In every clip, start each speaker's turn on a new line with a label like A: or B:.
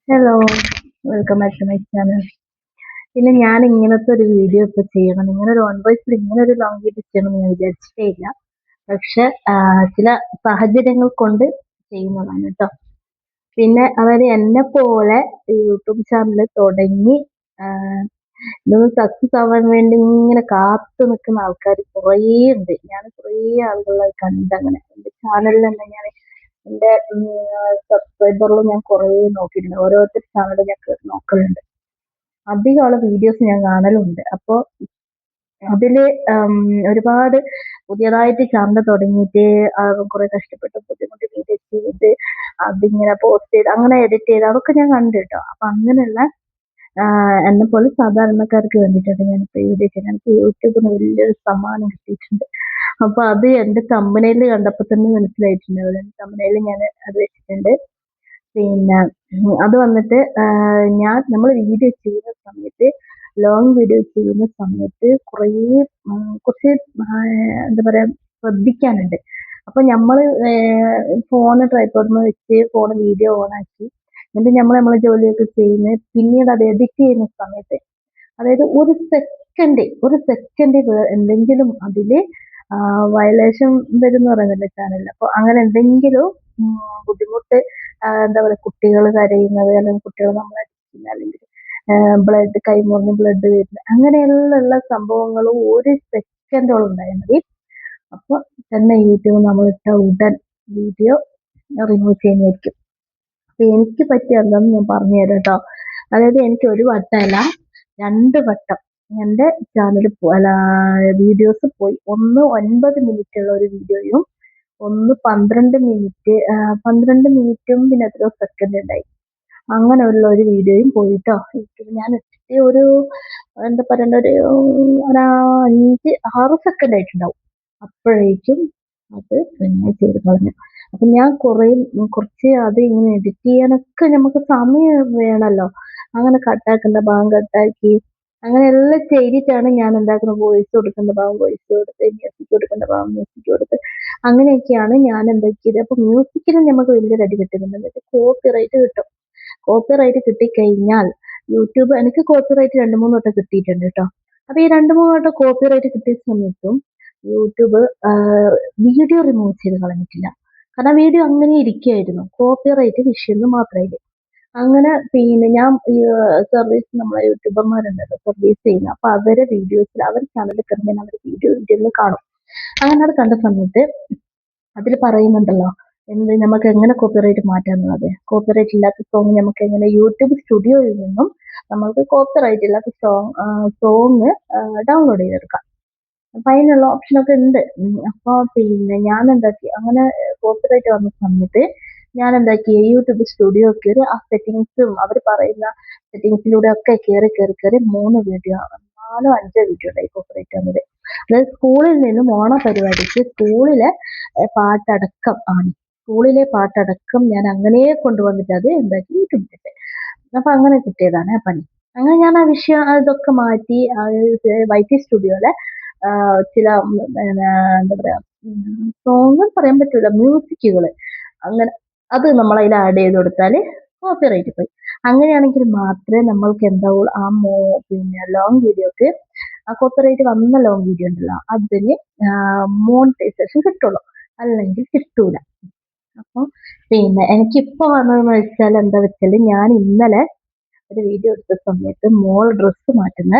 A: Hello, welcome back to my channel. പിന്നെ ഞാൻ ഇങ്ങനത്തെ ഒരു വീഡിയോ ഇപ്പൊ ചെയ്യണം, ഇങ്ങനെ ഒരു ഓൺ വോയിസിൽ ഇങ്ങനെ ഒരു ലോങ് വീഡിയോ ചെയ്യണം ഞാൻ വിചാരിച്ചിട്ടേ ഇല്ല. പക്ഷെ ചില സാഹചര്യങ്ങൾ കൊണ്ട് ചെയ്യുന്നതാണ് കേട്ടോ. പിന്നെ അവര് എന്നെ പോലെ യൂട്യൂബ് ചാനൽ തുടങ്ങി ഇതൊന്ന് സക്സസ് ആവാൻ വേണ്ടി ഇങ്ങനെ കാത്തു നിൽക്കുന്ന ആൾക്കാർ കുറേ ഉണ്ട്. ഞാൻ കുറേ ആളുകളെ കണ്ടങ്ങനെ എന്റെ ചാനലിൽ തന്നെ ഞാൻ എന്റെ സബ്സ്ക്രൈബറിൽ ഞാൻ കുറേ നോക്കിയിട്ടുണ്ട്. ഓരോരുത്തർ ചാനൽ ഞാൻ നോക്കലുണ്ട്. അധികം ആളെ വീഡിയോസ് ഞാൻ കാണലുണ്ട്. അപ്പോൾ അതില് ഒരുപാട് പുതിയതായിട്ട് ചാനൽ തുടങ്ങിയിട്ട് കുറെ കഷ്ടപ്പെട്ട് ബുദ്ധിമുട്ട് വീഡിയോ ചെയ്ത് അതിങ്ങനെ പോസ്റ്റ് ചെയ്ത് അങ്ങനെ എഡിറ്റ് ചെയ്ത് അതൊക്കെ ഞാൻ കണ്ടു കേട്ടോ. അപ്പൊ അങ്ങനെയുള്ള എന്നെ പോലെ സാധാരണക്കാർക്ക് വേണ്ടിയിട്ടാണ് ഞാനിപ്പോ ഈ വീഡിയോ ചെയ്യുന്നത്. എനിക്ക് യൂട്യൂബിൽ നിന്ന് വലിയൊരു സമ്മാനം കിട്ടിയിട്ടുണ്ട്. അപ്പൊ അത് എന്റെ തമ്പനയിൽ കണ്ടപ്പോ തന്നെ മനസ്സിലായിട്ടുണ്ട്. തമ്പനയിൽ ഞാൻ അത് വെച്ചിട്ടുണ്ട്. പിന്നെ അത് വന്നിട്ട് നമ്മൾ വീഡിയോ ചെയ്യുന്ന സമയത്ത് ലോങ് വീഡിയോ ചെയ്യുന്ന സമയത്ത് കുറച്ച് എന്താ പറയാ ശ്രദ്ധിക്കാനുണ്ട്. അപ്പൊ നമ്മള് ഫോണ് ട്രൈപോഡിൽ വെച്ച് ഫോണ് വീഡിയോ ഓൺ ആക്കി എന്നിട്ട് നമ്മളെ ജോലിയൊക്കെ ചെയ്യുന്നത് പിന്നീട് അത് എഡിറ്റ് ചെയ്യുന്ന സമയത്ത് അതായത് ഒരു സെക്കൻഡ് എന്തെങ്കിലും അതില് വയലേഷൻ വരുന്ന പറയുന്നില്ല ചാനലിൽ. അപ്പൊ അങ്ങനെ എന്തെങ്കിലും ബുദ്ധിമുട്ട് എന്താ പറയാ കുട്ടികൾ കരയുന്നത് അല്ലെങ്കിൽ കുട്ടികൾ നമ്മളെ അടിക്കുന്നത് അല്ലെങ്കിൽ ബ്ലഡ് കൈമുറിഞ്ഞ് ബ്ലഡ് വരുന്നത് അങ്ങനെയുള്ള സംഭവങ്ങളും ഒരു സെക്കൻഡോളം ഉണ്ടായാൽ മതി. അപ്പൊ തന്നെ യൂട്യൂബ് നമ്മൾ ഇട്ട ഉടൻ വീഡിയോ റിമൂവ് ചെയ്യുന്നതായിരിക്കും. അപ്പൊ എനിക്ക് പറ്റിയ എന്താന്ന് ഞാൻ പറഞ്ഞു തരാം കേട്ടോ. അതായത് എനിക്ക് ഒരു വട്ടമല്ല 2 വട്ടം എന്റെ ചാനൽ അല്ല വീഡിയോസ് പോയി. ഒന്ന് 9 മിനിറ്റ് ഉള്ള ഒരു വീഡിയോയും ഒന്ന് 12 മിനിറ്റ് 12 മിനിറ്റും പിന്നെ എത്രയോ സെക്കൻഡ് ഉണ്ടായി. അങ്ങനെയുള്ള ഒരു വീഡിയോയും പോയിട്ടോ. ഞാൻ ഇട്ടിട്ട് ഒരു എന്താ പറയണ്ട ഒരു 5-6 സെക്കൻഡ് ആയിട്ടുണ്ടാവും. അപ്പോഴേക്കും അത് റിമൂവ് ചെയ്ത് കളഞ്ഞു. അപ്പൊ ഞാൻ കുറച്ച് അത് ഇങ്ങനെ എഡിറ്റ് ചെയ്യാനൊക്കെ നമുക്ക് സമയം വേണമല്ലോ. അങ്ങനെ കട്ടാക്കേണ്ട ഭാഗം കട്ടാക്കി അങ്ങനെ എല്ലാം ചെയ്തിട്ടാണ് ഞാൻ എന്താക്കുന്നത്. വോയിസ് കൊടുക്കേണ്ട ഭാഗം വോയിസ് കൊടുത്ത് മ്യൂസിക് കൊടുക്കേണ്ട ഭാഗം മ്യൂസിക് കൊടുത്ത് അങ്ങനെയൊക്കെയാണ് ഞാൻ എന്താക്കിയത്. അപ്പൊ മ്യൂസിക്കിനും നമുക്ക് വലിയൊരു അടി കിട്ടുന്നുണ്ട്. കോപ്പിറൈറ്റ് കിട്ടും. കോപ്പിറൈറ്റ് കിട്ടിക്കഴിഞ്ഞാൽ യൂട്യൂബ് എനിക്ക് കോപ്പിറൈറ്റ് 2-3 വട്ടം കിട്ടിയിട്ടുണ്ട് കേട്ടോ. അപ്പൊ ഈ 2-3 വട്ടം കോപ്പിറൈറ്റ് കിട്ടിയ സമയത്തും യൂട്യൂബ് വീഡിയോ റിമൂവ് ചെയ്ത് കളഞ്ഞിട്ടില്ല. കാരണം വീഡിയോ അങ്ങനെ ഇരിക്കുകയായിരുന്നു. കോപ്പിറൈറ്റ് വിഷയം മാത്രമായിട്ട് അങ്ങനെ പിന്നെ ഞാൻ സർവീസ് നമ്മളെ യൂട്യൂബർമാരുണ്ടല്ലോ സർവീസ് ചെയ്യുന്ന അപ്പൊ അവരെ വീഡിയോസിൽ അവർ ചാനലിൽ കയറി ഞാൻ അവരുടെ വീഡിയോ കാണും. അങ്ങനെ അത് കണ്ട സമയത്ത് അതിൽ പറയുന്നുണ്ടല്ലോ നമുക്ക് എങ്ങനെ കോപ്പിറൈറ്റ് മാറ്റാന്നുള്ളത്. കോപ്പിറൈറ്റ് ഇല്ലാത്ത സോങ് നമുക്ക് എങ്ങനെ യൂട്യൂബ് സ്റ്റുഡിയോയിൽ നിന്നും നമുക്ക് കോപ്പിറൈറ്റ് ഇല്ലാത്ത സോങ് ഡൗൺലോഡ് ചെയ്തെടുക്കാം. അപ്പൊ അതിനുള്ള ഓപ്ഷനൊക്കെ ഉണ്ട്. അപ്പൊ പിന്നെ ഞാൻ എന്താക്കി അങ്ങനെ കോപ്പിറൈറ്റ് വന്ന സമയത്ത് ഞാൻ എന്താക്കി യൂട്യൂബ് സ്റ്റുഡിയോ കയറി ആ സെറ്റിങ്സും അവർ പറയുന്ന സെറ്റിങ്സിലൂടെ ഒക്കെ കയറി 3 വീഡിയോ 4-5 വീഡിയോ ഉണ്ടായി കോപ്പിറൈറ്റ് വന്നത്. അതായത് സ്കൂളിൽ നിന്നും ഓണ പരിപാടിക്ക് സ്കൂളിലെ പാട്ടടക്കം ഞാൻ അങ്ങനെ കൊണ്ടുവന്നിട്ട് അത് എന്താക്കി യൂട്യൂബിലിട്ട്. അപ്പൊ അങ്ങനെ കിട്ടിയതാണ് ആ പണി. അങ്ങനെ ഞാൻ ആ വിഷയം ഇതൊക്കെ മാറ്റി വൈറ്റി സ്റ്റുഡിയോയിലെ ചില എന്താ പറയാ സോങ് പറയാൻ പറ്റൂല മ്യൂസിക്കുകള് അങ്ങനെ അത് നമ്മൾ അതിൽ ആഡ് ചെയ്ത് കൊടുത്താൽ കോപ്പിറൈറ്റ് പോയി. അങ്ങനെയാണെങ്കിൽ മാത്രമേ നമ്മൾക്ക് എന്താവുള്ളൂ പിന്നെ ലോങ് വീഡിയോക്ക് ആ കോപ്പിറൈറ്റ് വന്ന ലോങ് വീഡിയോ ഉണ്ടല്ലോ അതിന് മോണിറ്റൈസേഷൻ കിട്ടുള്ളൂ, അല്ലെങ്കിൽ കിട്ടൂല. അപ്പൊ പിന്നെ എനിക്കിപ്പോ വന്നതെന്ന് വെച്ചാൽ എന്താ വെച്ചാല് ഞാൻ ഇന്നലെ ഒരു വീഡിയോ എടുത്ത സമയത്ത് മോള് ഡ്രസ്സ് മാറ്റുന്ന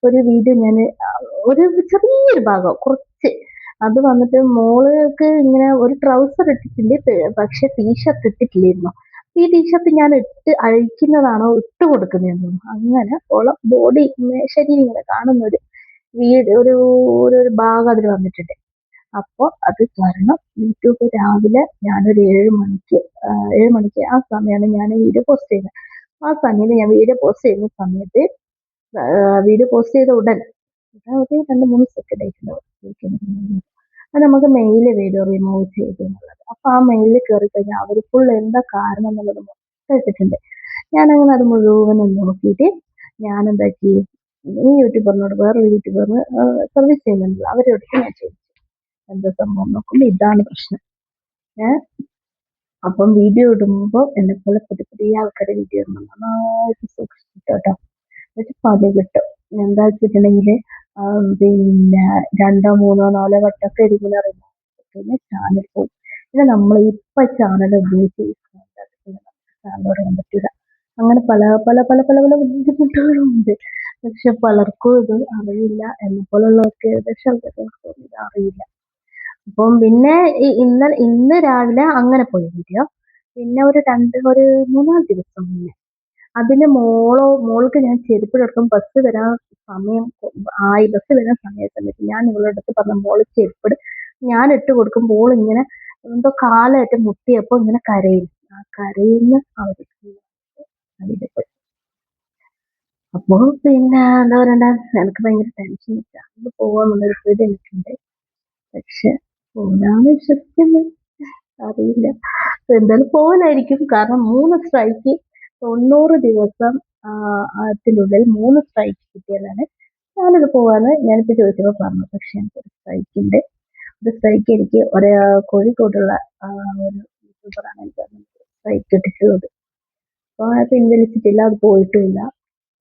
A: ഒരു വീഡിയോ ഞാൻ ഒരു ചെറിയൊരു ഭാഗം കുറച്ച് അത് വന്നിട്ട് മോൾക്ക് ഇങ്ങനെ ഒരു ട്രൗസർ ഇട്ടിട്ടുണ്ട്. പക്ഷെ ടീഷർട്ട് ഇട്ടിട്ടില്ലായിരുന്നു. ഈ ടീഷർട്ട് ഞാൻ അഴിക്കുന്നതാണോ ഇട്ട് കൊടുക്കുന്നതെന്നോ അങ്ങനെ ഓളെ ബോഡി ശരീരം ഇങ്ങനെ കാണുന്ന ഒരു ഭാഗം അതിൽ വന്നിട്ടുണ്ട്. അപ്പോൾ അത് കാരണം യൂട്യൂബ് രാവിലെ ഞാനൊരു 7 മണിക്ക് ആ സമയമാണ് ഞാൻ വീഡിയോ പോസ്റ്റ് ചെയ്യുന്നത്. ആ സമയത്ത് ഞാൻ വീഡിയോ പോസ്റ്റ് ചെയ്യുന്ന സമയത്ത് വീഡിയോ പോസ്റ്റ് ചെയ്ത ഉടൻ ഒരു 2-3 സെക്കൻഡ് ആയിട്ടുണ്ടാവും. അത് നമുക്ക് മെയില് വീഡിയോ റിമൂവ് ചെയ്തു എന്നുള്ളത്. അപ്പൊ ആ മെയിലിൽ കയറി കഴിഞ്ഞാൽ അവർ ഫുൾ എന്താ കാരണം എന്നുള്ളത് മൊത്തം വെച്ചിട്ടുണ്ട്. ഞാനങ്ങനെ അത് മുഴുവനും നോക്കിയിട്ട് ഞാൻ എന്താക്കി ഈ യൂട്യൂബറിനോട് വേറൊരു യൂട്യൂബറിന് സർവീസ് ചെയ്യുന്നുണ്ടല്ലോ അവരോട് ഞാൻ ചോദിച്ചു എന്താ സംഭവം. നോക്കുമ്പോ ഇതാണ് പ്രശ്നം. അപ്പം വീഡിയോ ഇടുമ്പോൾ എന്നെപ്പോലെ പുതിയ ആൾക്കാരെ വീഡിയോ ഇടുമ്പോൾ നന്നായിട്ട് സൂക്ഷിച്ചിട്ട് കേട്ടോ, എന്നിട്ട് പണി കിട്ടും. എന്താ വെച്ചിട്ടുണ്ടെങ്കിൽ പിന്നെ 2, 3, 4 വട്ടമൊക്കെ ഇരിക്കുന്ന പിന്നെ ചാനൽ പോകും. പിന്നെ നമ്മൾ ഇപ്പൊ ചാനൽ ഉപയോഗിച്ച് ചാനൽ പറയാൻ പറ്റില്ല. അങ്ങനെ പല പല പല പല പല ബുദ്ധിമുട്ടുകളുണ്ട്. പക്ഷെ പലർക്കും ഇത് അറിയില്ല. എന്നെ പോലുള്ളവർക്ക് ഏകദേശം ആൾക്കാർക്ക് ഇത് അറിയില്ല. അപ്പം പിന്നെ ഇന്ന് രാവിലെ അങ്ങനെ പോയി വീഡിയോ. പിന്നെ ഒരു 3-4 ദിവസം മുന്നേ അതിന് മോൾക്ക് ഞാൻ ചെരുപ്പിടർക്കും ബസ് വരാൻ സമയം ബസ് വരാൻ സമയത്ത് ഞാൻ ഇവളുടെ അടുത്ത് പറഞ്ഞ മോള് ചെരുപ്പിട്, ഞാൻ ഇട്ട് കൊടുക്കുമ്പോൾ മോൾ ഇങ്ങനെ എന്തോ കാലായിട്ട് മുട്ടിയപ്പോ ഇങ്ങനെ കരയും. ആ കരയുന്ന അവർക്ക് അപ്പോ പിന്നെ എന്താ പറയണ്ട, എനിക്ക് ഭയങ്കര ടെൻഷൻ അത് പോവാന്നുള്ളൊരു പേടി എനിക്കുണ്ട്. പക്ഷെ പോകാന്ന് വിശ്വസിക്കുന്നു, അറിയില്ല. എന്തായാലും പോകാനായിരിക്കും. കാരണം 3 സ്ട്രൈക്ക് 90 ദിവസം ത്തിനുള്ളിൽ 3 സ്ട്രൈക്ക് കിട്ടിയാലാണ് ഞാനിത് പോവാന്ന് ഞാനിപ്പോ ചോദിച്ചപ്പോ പറഞ്ഞു. പക്ഷെ എനിക്കൊരു സ്ട്രൈക്കുണ്ട്. ഒരു സ്ട്രൈക്ക് എനിക്ക് കോഴിക്കോടുള്ള ഒരു യൂട്യൂബറാണ് എനിക്ക് സ്ട്രൈക്ക് കിട്ടിയിട്ടുള്ളത്. അപ്പൊ അത് പിൻവലിച്ചിട്ടില്ല, അത് പോയിട്ടുമില്ല.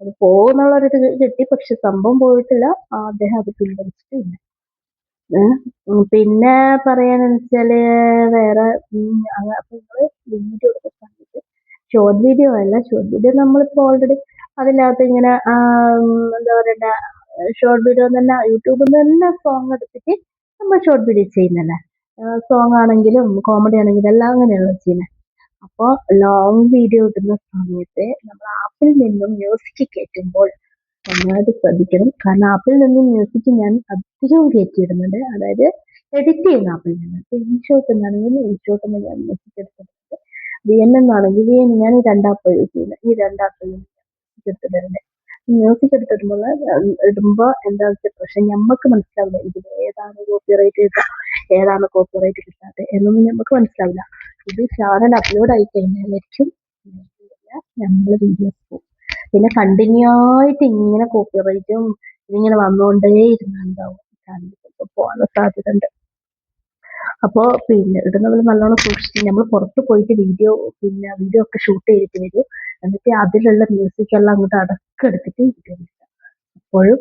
A: അത് പോകുന്നുള്ളൊരിത് കിട്ടി, പക്ഷെ സംഭവം പോയിട്ടില്ല. അദ്ദേഹം അത് പിൻവലിച്ചിട്ടില്ല. പിന്നെ പറയാനെന്ന് വെച്ചാല് വേറെ അപ്പൊ നിങ്ങള് വീഡിയോ എടുക്കുന്ന സമയത്ത് ഷോർട്ട് വീഡിയോ അല്ല, ഷോർട്ട് വീഡിയോ നമ്മളിപ്പോ ഓൾറെഡി അതിനകത്ത് ഇങ്ങനെ എന്താ പറയണ്ട, ഷോർട്ട് വീഡിയോ തന്നെ യൂട്യൂബിൽ നിന്ന് തന്നെ സോങ് എടുത്തിട്ട് നമ്മൾ ഷോർട്ട് വീഡിയോ ചെയ്യുന്നല്ലേ. സോങ് ആണെങ്കിലും കോമഡി ആണെങ്കിലും എല്ലാം അങ്ങനെയുള്ള ചെയ്യുന്നത്. അപ്പോൾ ലോങ് വീഡിയോ ഇടുന്ന സമയത്ത് നമ്മൾ ആപ്പിൽ നിന്നും മ്യൂസിക് കയറ്റുമ്പോൾ നന്നായിട്ട് ശ്രദ്ധിക്കണം. കാരണം ആപ്പിൽ നിന്നും മ്യൂസിക് ഞാൻ അധികവും കയറ്റിയിടുന്നുണ്ട്. അതായത് എഡിറ്റ് ചെയ്യുന്ന ആപ്പിൽ നിന്ന്. ഇപ്പൊ ഇൻഷോട്ട് എന്നാണെങ്കിൽ ഇൻഷോട്ട് ഞാൻ മ്യൂസിക് എടുത്തിട്ടുണ്ട്. VN എന്നാണെങ്കിൽ VN ഞാൻ ഈ 2 ആപ്പ് യൂസ് ചെയ്യുന്നത്. ഈ 2 ആപ്പിൽ മ്യൂസിക് എടുത്തിട്ടുണ്ട്. മ്യൂസിക് എടുത്തിടുമ്പോൾ ഇടുമ്പോ എന്താ വെച്ചാൽ പക്ഷെ ഞമ്മക്ക് മനസ്സിലാവില്ല ഇതിൽ ഏതാണ് കോപ്പിറൈറ്റ് കിട്ടുക, ഏതാണ് കോപ്പിറൈറ്റ് കിട്ടാത്തത് എന്നൊന്നും നമുക്ക് മനസ്സിലാവില്ല. ഇത് ചാനൽ അപ്ലോഡ് ആയി കഴിഞ്ഞാലായിരിക്കും നമ്മള് വീഡിയോസ് പോകും. പിന്നെ കണ്ടിന്യൂ ആയിട്ട് ഇങ്ങനെ കോപ്പിറൈറ്റും ഇതിങ്ങനെ വന്നുകൊണ്ടേ ഇരുന്നുണ്ടാവും. ചാനൽ പോകാനുള്ള സാധ്യത ഉണ്ട്. അപ്പോ പിന്നെ ഇടുന്നവർ നല്ലോണം സൂക്ഷിച്ച് നമ്മൾ പുറത്ത് പോയിട്ട് വീഡിയോ ഒക്കെ ഷൂട്ട് ചെയ്തിട്ട് വരും. എന്നിട്ട് അതിലുള്ള മ്യൂസിക് എല്ലാം അങ്ങോട്ട് അടക്കെടുത്തിട്ട് വീഡിയോ എടുക്കുക. അപ്പോഴും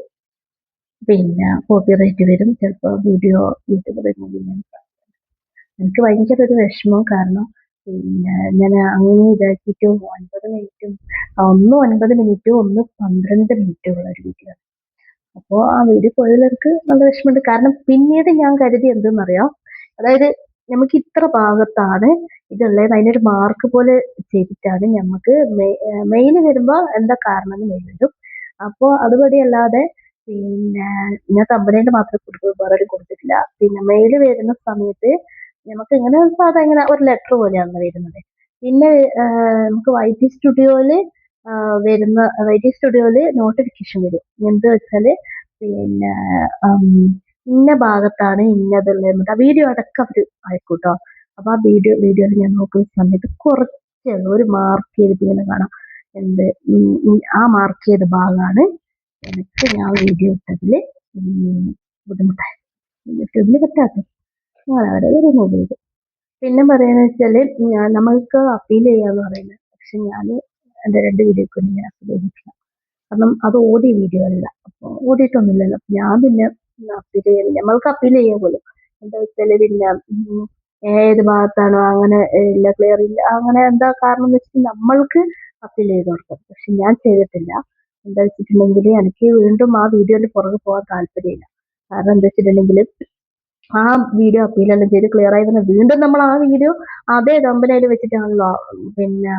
A: പിന്നെ കോപ്പിറൈറ്റ് വരും. ചിലപ്പോൾ വീഡിയോ യൂട്യൂബ് റിമൂവ് ചെയ്യാൻ സാധിക്കും. എനിക്ക് ഭയങ്കര ഒരു വിഷമം. കാരണം പിന്നെ ഞാൻ അങ്ങനെ ഇതാക്കിയിട്ട് 9 മിനിറ്റും ഒന്ന് 9 മിനിറ്റും ഒന്ന് 12 മിനിറ്റും ഉള്ള ഒരു വീഡിയോ. അപ്പോൾ ആ വീഡിയോ പോയവർക്ക് നല്ല വിഷമമുണ്ട്. കാരണം പിന്നീട് ഞാൻ കരുതി എന്തെന്നറിയാം, അതായത് നമുക്ക് ഇത്ര ഭാഗത്താണ് ഇതുള്ളത്, അതിനൊരു മാർക്ക് പോലെ ചെയ്തിട്ടാണ് നമുക്ക് മെയിൻ വരുമ്പോ എന്താ കാരണം എന്ന് മെയിൽ വരും. അപ്പോൾ അതുപടി അല്ലാതെ പിന്നെ ഞാൻ തമ്പനയിൽ മാത്രമേ കൊടുക്കൂ, വേറെ കൊടുത്തിട്ടില്ല. പിന്നെ മെയിൽ വരുന്ന സമയത്ത് നമുക്ക് ഇങ്ങനെ സാധാ ഇങ്ങനെ ഒരു ലെറ്റർ പോലെയാണ് വരുന്നത്. പിന്നെ നമുക്ക് YT സ്റ്റുഡിയോയില് നോട്ടിഫിക്കേഷൻ വരും. എന്ത് വെച്ചാല് പിന്നെ ഇന്ന ഭാഗത്താണ് ഇന്നതുള്ളത്. ആ വീഡിയോ അടക്കം അവര് അയക്കൂട്ടോ. അപ്പൊ ആ വീഡിയോയിൽ ഞാൻ നോക്കുന്ന സമയത്ത് കുറച്ച് ഒരു മാർക്ക് ചെയ്തിട്ട് ഇങ്ങനെ കാണാം. ആ മാർക്ക് ചെയ്ത ഭാഗമാണ് എനിക്ക് ഞാൻ വീഡിയോ ഇട്ടതില് ബുദ്ധിമുട്ടായി, യൂട്യൂബില് പറ്റാത്തത്. അവരെ റിമൂവ് ചെയ്തു. പിന്നെ പറയാന്ന് വെച്ചാല് നമ്മൾക്ക് അപ്പീൽ ചെയ്യാന്ന് പറയുന്നത്. പക്ഷെ ഞാൻ എന്റെ 2 വീഡിയോക്ക് ഞാൻ അപ്പീൽ ചെയ്തിട്ടില്ല. കാരണം അത് ഓഡിയോ വീഡിയോ അല്ല. അപ്പൊ ഓടിയിട്ടൊന്നുമില്ലല്ലോ. ഞാൻ പിന്നെ അപ്പീൽ ചെയ്യാൻ നമ്മൾക്ക് അപ്പീൽ ചെയ്യാൻ പോലും എന്താ വെച്ചാല് പിന്നെ ഏത് ഭാഗത്താണോ അങ്ങനെ ഇല്ല, ക്ലിയർ ഇല്ല, അങ്ങനെ എന്താ കാരണം എന്ന് വെച്ചിട്ട് നമ്മൾക്ക് അപ്പീൽ ചെയ്ത് കൊടുക്കാം. പക്ഷെ ഞാൻ ചെയ്തിട്ടില്ല. എന്താ വെച്ചിട്ടുണ്ടെങ്കിൽ എനിക്ക് വീണ്ടും ആ വീഡിയോന്റെ പുറകെ പോകാൻ താല്പര്യമില്ല. കാരണം എന്താ വെച്ചിട്ടുണ്ടെങ്കിൽ ആ വീഡിയോ അപ്പീലെല്ലാം ചെയ്ത് ക്ലിയർ ആയി വീണ്ടും നമ്മൾ ആ വീഡിയോ അതേ കമ്പനിയിൽ വെച്ചിട്ടാണല്ലോ പിന്നെ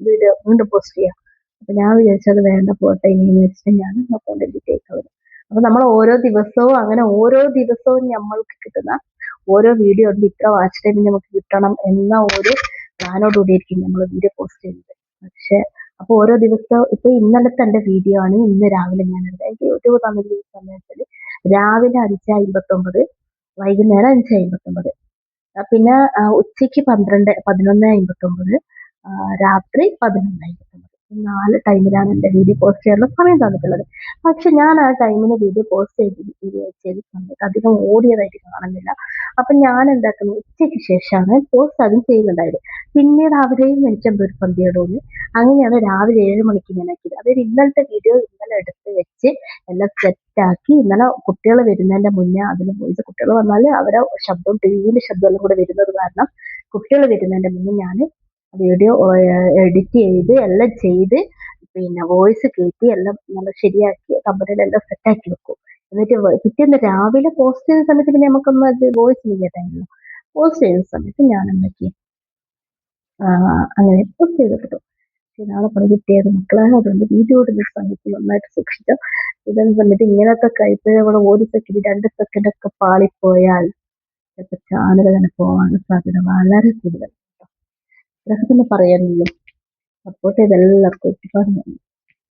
A: വീഡിയോ വീണ്ടും പോസ്റ്റ് ചെയ്യാം. അപ്പൊ ഞാൻ വിചാരിച്ചത് വേണ്ട പോട്ടെ ഇനിയെന്ന് വെച്ചിട്ട് ഞാൻ അക്കൗണ്ട് ഡിലീറ്റ് വരും. അപ്പൊ നമ്മൾ ഓരോ ദിവസവും നമ്മൾക്ക് കിട്ടുന്ന ഓരോ വീഡിയോ ഉണ്ട്, ഇത്ര വാച്ച് ടൈം നമുക്ക് കിട്ടണം എന്ന ഒരു പ്ലാനോടുകൂടിയായിരിക്കും നമ്മൾ വീഡിയോ പോസ്റ്റ് ചെയ്യുന്നത്. പക്ഷെ അപ്പൊ ഓരോ ദിവസവും ഇപ്പൊ ഇന്നലത്തെ എന്റെ വീഡിയോ ആണ് ഇന്ന് രാവിലെ ഞാൻ എനിക്ക് യൂട്യൂബ് തന്നിട്ട് സമയത്തിൽ രാവിലെ 5:59, വൈകുന്നേരം 5:59, പിന്നെ ഉച്ചയ്ക്ക് 11:59, രാത്രി 11:59. 4 ടൈമിലാണ് എൻ്റെ വീഡിയോ പോസ്റ്റ് ചെയ്യാനുള്ള സമയം തന്നിട്ടുള്ളത്. പക്ഷെ ഞാൻ ആ ടൈമിന് വീഡിയോ പോസ്റ്റ് ചെയ്ത സമയത്ത് അധികം ഓടിയതായിട്ട് കാണുന്നില്ല. അപ്പൊ ഞാൻ എന്താക്കുന്നു, ഉച്ചയ്ക്ക് ശേഷമാണ് പോസ്റ്റ് അതും ചെയ്യുന്നുണ്ടായത്. പിന്നീട് അവരെയും എനിക്കെന്തോ ഒരു പന്തികേട് തോന്നി. അങ്ങനെയാണ് രാവിലെ 7 മണിക്ക് ഞാൻ ആക്കിയത്. അതായത് ഇന്നലത്തെ വീഡിയോ ഇന്നലെ എടുത്ത് വെച്ച് എല്ലാം സെറ്റാക്കി ഇന്നലെ കുട്ടികൾ വരുന്നതിന്റെ മുന്നേ അതിന് വോയിസ്, കുട്ടികൾ വന്നാൽ അവരെ ശബ്ദവും ടിവിന്റെ ശബ്ദവും എല്ലാം കൂടെ വരുന്നത് കാരണം കുട്ടികൾ വരുന്നതിന്റെ മുന്നേ ഞാൻ വീഡിയോ എഡിറ്റ് ചെയ്ത് എല്ലാം ചെയ്ത് പിന്നെ വോയിസ് കയറ്റി എല്ലാം നല്ല ശരിയാക്കി കമ്പനിയിലെല്ലാം സെറ്റാക്കി വെക്കും. എന്നിട്ട് പിറ്റേന്ന് രാവിലെ പോസ്റ്റ് ചെയ്യുന്ന സമയത്ത് പിന്നെ നമുക്കൊന്നും അത് വോയിസ് ചെയ്യാനായില്ലോ. പോസ്റ്റ് ചെയ്യുന്ന സമയത്ത് ഞാൻ എന്തൊക്കെ അങ്ങനെ പോസ്റ്റ് ചെയ്തിട്ടു. നാളെ പണി കിട്ടിയത് മക്കളാണ്, അതുകൊണ്ട് വീഡിയോ ഇടുന്ന സമയത്ത് നന്നായിട്ട് സൂക്ഷിച്ചോ. ഇടുന്ന സമയത്ത് ഇങ്ങനത്തെ കൈപ്പിഴകൾ 1 സെക്കൻഡ് 2 സെക്കൻഡ് ഒക്കെ പാളിപ്പോയാൽ ചിലപ്പോൾ ചാനൽ തന്നെ പോകാനുള്ള സാധ്യത വളരെ കൂടുതൽ. ഇതൊക്കെ തന്നെ പറയാനുള്ളൂ. സപ്പോർട്ട് ചെയ്ത എല്ലാവർക്കും ഒരുപാട് നന്ദി.